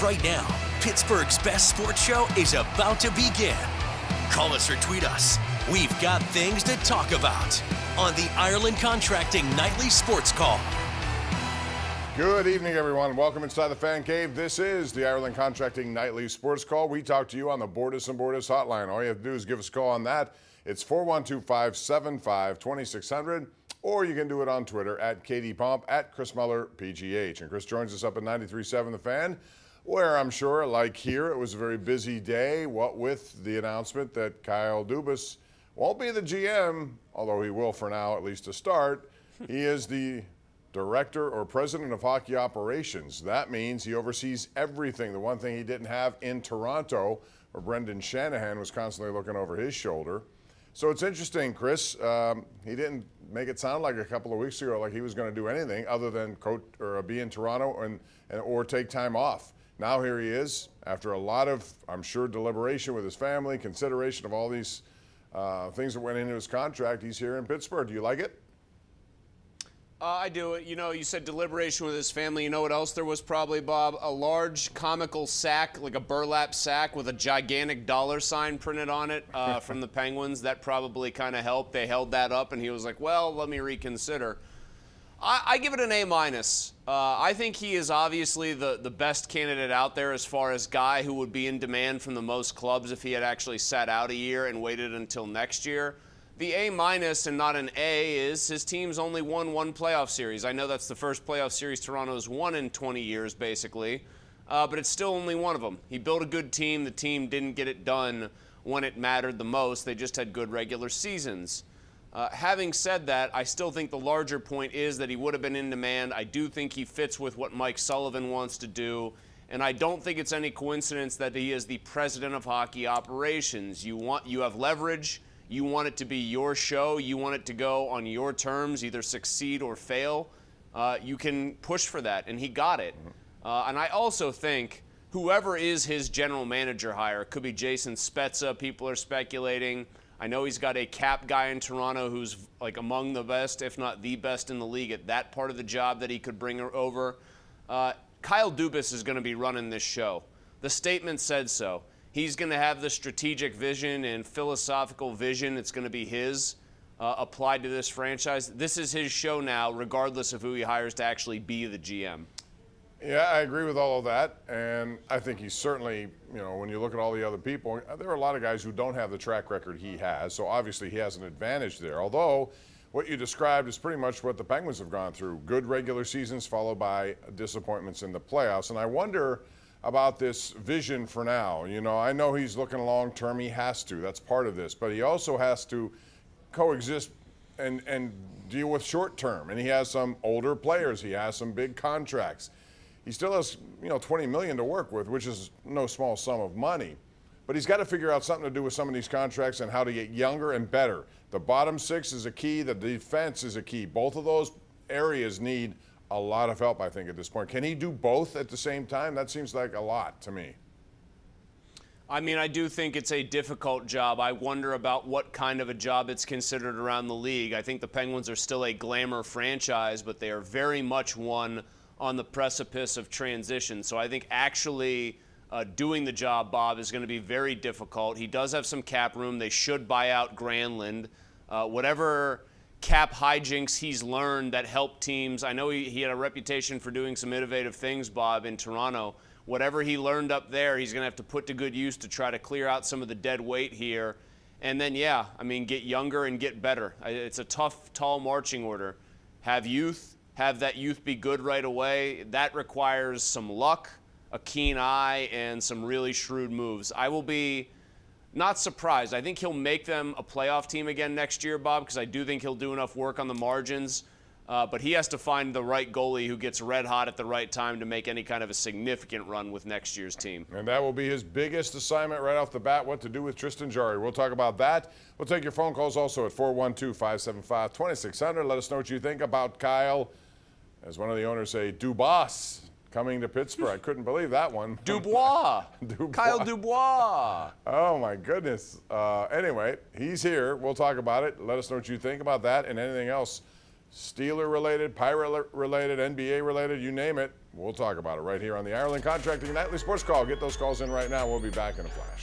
right now. Pittsburgh's best sports show is about to begin. Call us or tweet us. We've got things to talk about on the Ireland Contracting Nightly Sports Call. Good evening, everyone. Welcome inside the Fan Cave. This is the Ireland Contracting Nightly Sports Call. We talk to you on the Borders and Borders hotline. All you have to do is give us a call on that. It's 412-575-2600, or you can do it on Twitter at KDPomp, at Chris Mueller, PGH. And Chris joins us up at 93.7 The Fan, where I'm sure, like here, it was a very busy day, what with the announcement that Kyle Dubas won't be the GM, although he will for now, at least to start. He is the Director or President of Hockey Operations. That means he oversees everything. The one thing he didn't have in Toronto, where Brendan Shanahan was constantly looking over his shoulder. So it's interesting, Chris. He didn't make it sound like a couple of weeks ago like he was going to do anything other than coach or be in Toronto or take time off. Now here he is, after a lot of, I'm sure, deliberation with his family, consideration of all these things that went into his contract. He's here in Pittsburgh. Do you like it? I do. You know, you said deliberation with his family. You know what else there was probably, Bob? A large comical sack, like a burlap sack with a gigantic $ printed on it from the Penguins. That probably kind of helped. They held that up, and he was like, well, let me reconsider. I give it an A-. I think he is obviously the best candidate out there as far as guy who would be in demand from the most clubs if he had actually sat out a year and waited until next year. The A- and not an A is his team's only won one playoff series. I know that's the first playoff series Toronto's won in 20 years, basically, but it's still only one of them. He built a good team. The team didn't get it done when it mattered the most. They just had good regular seasons. Having said that, I still think the larger point is that he would have been in demand. I do think he fits with what Mike Sullivan wants to do, and I don't think it's any coincidence that he is the president of hockey operations. You have leverage. You want it to be your show. You want it to go on your terms, either succeed or fail. You can push for that, and he got it. And I also think whoever is his general manager hire, could be Jason Spezza, people are speculating. I know he's got a cap guy in Toronto who's like among the best, if not the best in the league at that part of the job that he could bring over. Kyle Dubas is going to be running this show. The statement said so. He's going to have the strategic vision and philosophical vision. It's going to be his applied to this franchise. This is his show now, regardless of who he hires to actually be the GM. Yeah, I agree with all of that. And I think he's certainly, when you look at all the other people, there are a lot of guys who don't have the track record he has. So obviously he has an advantage there. Although what you described is pretty much what the Penguins have gone through. Good regular seasons followed by disappointments in the playoffs. And I wonder about this vision for now. I know he's looking long term. He has to. That's part of this. But he also has to coexist and deal with short term. And he has some older players. He has some big contracts. He still has, $20 million to work with, which is no small sum of money. But he's got to figure out something to do with some of these contracts and how to get younger and better. The bottom six is a key. The defense is a key. Both of those areas need a lot of help, I think, at this point. Can he do both at the same time? That seems like a lot to me. I mean, I do think it's a difficult job. I wonder about what kind of a job it's considered around the league. I think the Penguins are still a glamour franchise, but they are very much one on the precipice of transition. So I think actually doing the job, Bob, is going to be very difficult. He does have some cap room. They should buy out Granlund. Whatever cap hijinks he's learned that help teams. I know he had a reputation for doing some innovative things, Bob, in Toronto. Whatever he learned up there, he's going to have to put to good use to try to clear out some of the dead weight here. And then, get younger and get better. It's a tough, tall marching order. Have youth, have that youth be good right away. That requires some luck, a keen eye, and some really shrewd moves. I will be not surprised. I think he'll make them a playoff team again next year, Bob, because I do think he'll do enough work on the margins. But he has to find the right goalie who gets red hot at the right time to make any kind of a significant run with next year's team. And that will be his biggest assignment right off the bat, what to do with Tristan Jarry. We'll talk about that. We'll take your phone calls also at 412-575-2600. Let us know what you think about Kyle, as one of the owners say, Dubas. Coming to Pittsburgh. I couldn't believe that one. Dubois. Kyle Dubois. Oh, my goodness. Anyway, he's here. We'll talk about it. Let us know what you think about that and anything else Steeler-related, Pirate-related, NBA-related, you name it. We'll talk about it right here on the Ireland Contracting Nightly Sports Call. Get those calls in right now. We'll be back in a flash.